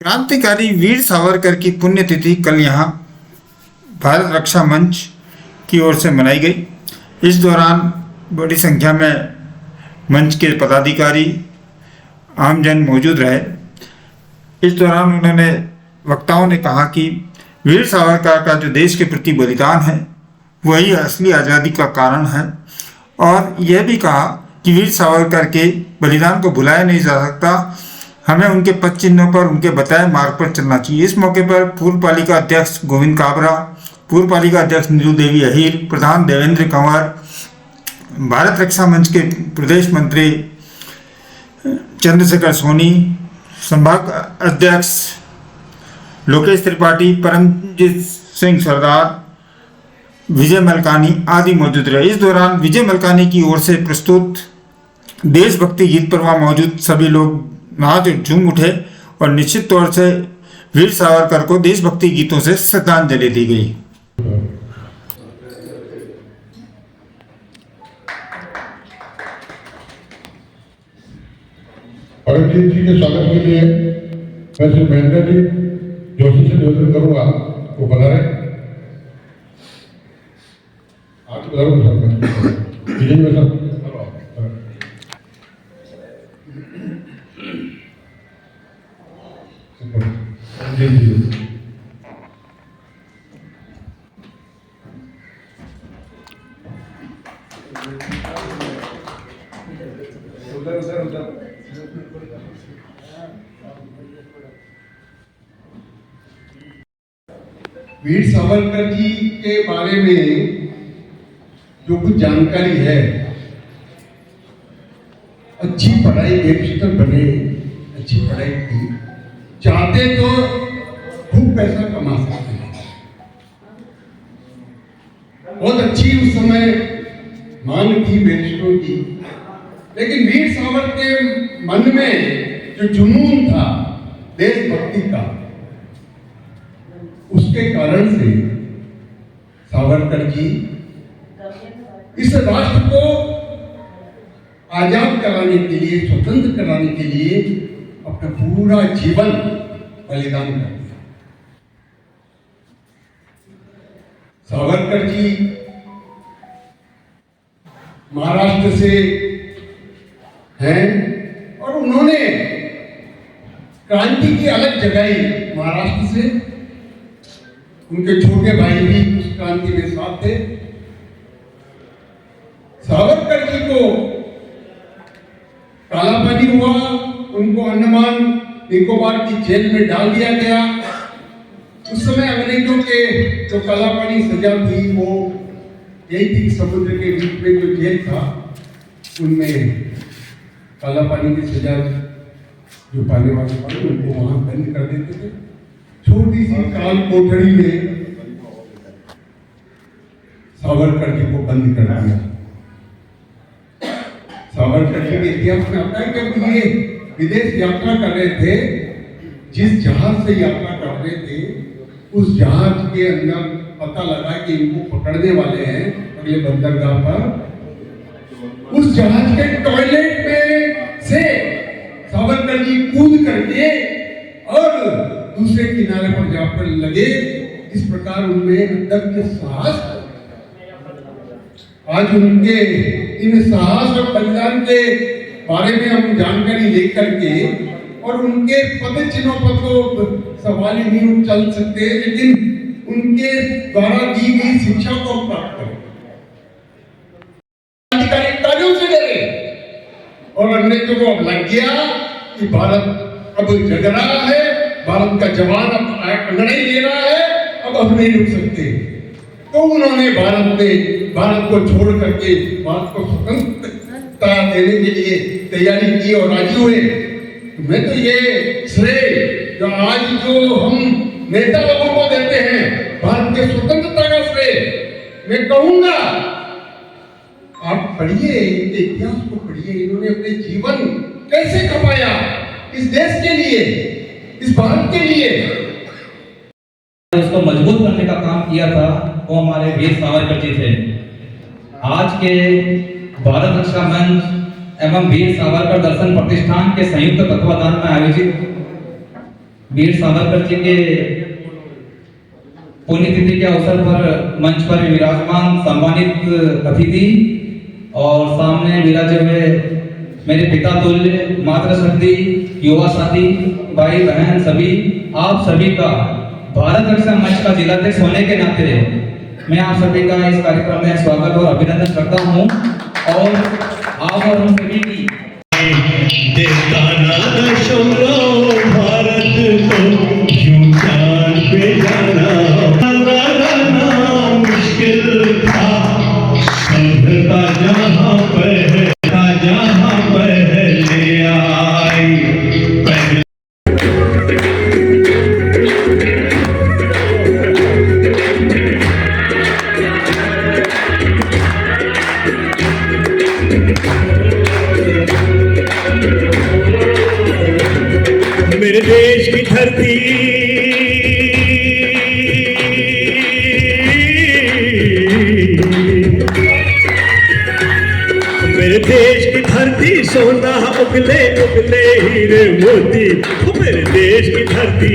क्रांतिकारी वीर सावरकर की पुण्यतिथि कल यहाँ भारत रक्षा मंच की ओर से मनाई गई। इस दौरान बड़ी संख्या में मंच के पदाधिकारी आमजन मौजूद रहे। इस दौरान उन्होंने वक्ताओं ने कहा कि वीर सावरकर का जो देश के प्रति बलिदान है वही असली आज़ादी का कारण है, और यह भी कहा कि वीर सावरकर के बलिदान को भुलाया नहीं जा सकता, हमें उनके पद चिन्हों पर उनके बताए मार्ग पर चलना चाहिए। इस मौके पर पूर्व पालिका अध्यक्ष गोविंद काबरा, पूर्व पालिका अध्यक्ष नीरू देवी अहीर, प्रधान देवेंद्र कंवर, भारत रक्षा मंच के प्रदेश मंत्री चंद्रशेखर सोनी, संभाग अध्यक्ष लोकेश त्रिपाठी, परमजीत सिंह सरदार, विजय मलकानी आदि मौजूद रहे। इस दौरान विजय मलकानी की ओर से प्रस्तुत देशभक्ति गीत पर वहाँ मौजूद सभी लोग नाच और झूम उठे और निश्चित तौर से वीर सावरकर को देशभक्ति गीतों से श्रद्धांजलि दी गई। परमजीत जी के स्वागत के लिए मैं श्री महेंद्र जी जोशी से निवेदन करूंगा वो बता रहे आप वीर सावरकर जी के बारे में जो कुछ जानकारी है, अच्छी पढ़ाई बैरिस्टर बने, अच्छी पढ़ाई की, चाहते तो खूब पैसा कमा सकते हैं। बहुत अच्छी उस समय मांग थी बैरिस्टरों की, लेकिन वीर सावरकर के मन में जो जुनून था देशभक्ति का, उसके कारण से सावरकर जी इस राष्ट्र को आजाद कराने के लिए, स्वतंत्र कराने के लिए अपना पूरा जीवन बलिदान कर दिया। सावरकर जी महाराष्ट्र से हैं और उन्होंने क्रांति की अलग जगाई महाराष्ट्र से। उनके छोटे भाई भी उस क्रांति में साथ थे। सावरकर जी को कालापानी हुआ, उनको अंडमान निकोबार की जेल में डाल दिया गया। उस समय अंग्रेजों के जो कालापानी सजा थी वो यही थी, समुद्र के बीच में जो जेल था उनमें कालापानी की सजा जो पाने वाले उनको वहां बंद कर देते थे। छोटी सी काल कोठरी में सावरकर जी को बंद कर दिया। सावरकर जी के इतिहास में आता है कि ये विदेश यात्रा कर रहे थे, जिस जहाज से यात्रा कर रहे थे उस जहाज के अंदर पता लगा कि इनको पकड़ने वाले हैं अगले बंदरगाह पर। उस जहाज के टॉयलेट में से सावरकर जी कूद करके और दूसरे किनारे पर जाकर लगे। इस प्रकार उनमें अंदर के साहस, आज उनके इन साहस और बलिदान के बारे में हम जानकारी लेकर के, और उनके पद चिन्हों पर तो सवाल ही नहीं चल सकते, लेकिन उनके द्वारा दी गई शिक्षा को हम प्राप्त करें, क्रांतिकारी कार्यों से डरे। और अंग्रेजों को अब लग गया कि भारत अब जग रहा है, भारत का जवान अब लड़ाई ले रहा है, अब हम नहीं रुक सकते। तो उन्होंने भारत को छोड़ करके भारत को स्वतंत्रता देने के लिए तैयारी की और राजी हुए। मैं तो ये श्रेय जो आज जो हम नेता लोगों को देते हैं भारत के स्वतंत्रता का श्रेय, मैं कहूंगा आप पढ़िए, इनके इतिहास को पढ़िए। इन्होंने अपने जीवन कैसे खपाया इस देश के लिए, इस भारत के लिए। इसको मजबूत करने का काम किया था वो हमारे वीर सावरकर जी थे। आज के भारत रक्षा मंच एवं वीर सावरकर दर्शन प्रतिष्ठान के संयुक्त तत्वाधान में आयोजित वीर सावरकर जी के पुण्यतिथि के अवसर पर मंच पर विराजमान सम्मानित अतिथि और सामने विराजे हुए मेरे पिता तुल्य मातृशक्ति युवा साथी भाई बहन सभी, आप सभी का भारत रक्षा मंच का जिलाध्यक्ष होने के नाते मैं आप सभी का इस कार्यक्रम में स्वागत और अभिनंदन करता हूं और आप और हम सभी की देता ना शोरो भारत को यूं चांद पे जाना मुश्किल था सभ्यता जहाँ पहले आई पहले मेरे देश की धरती मेरे देश की धरती सोना उगले उगले हीरे मोती मेरे देश की धरती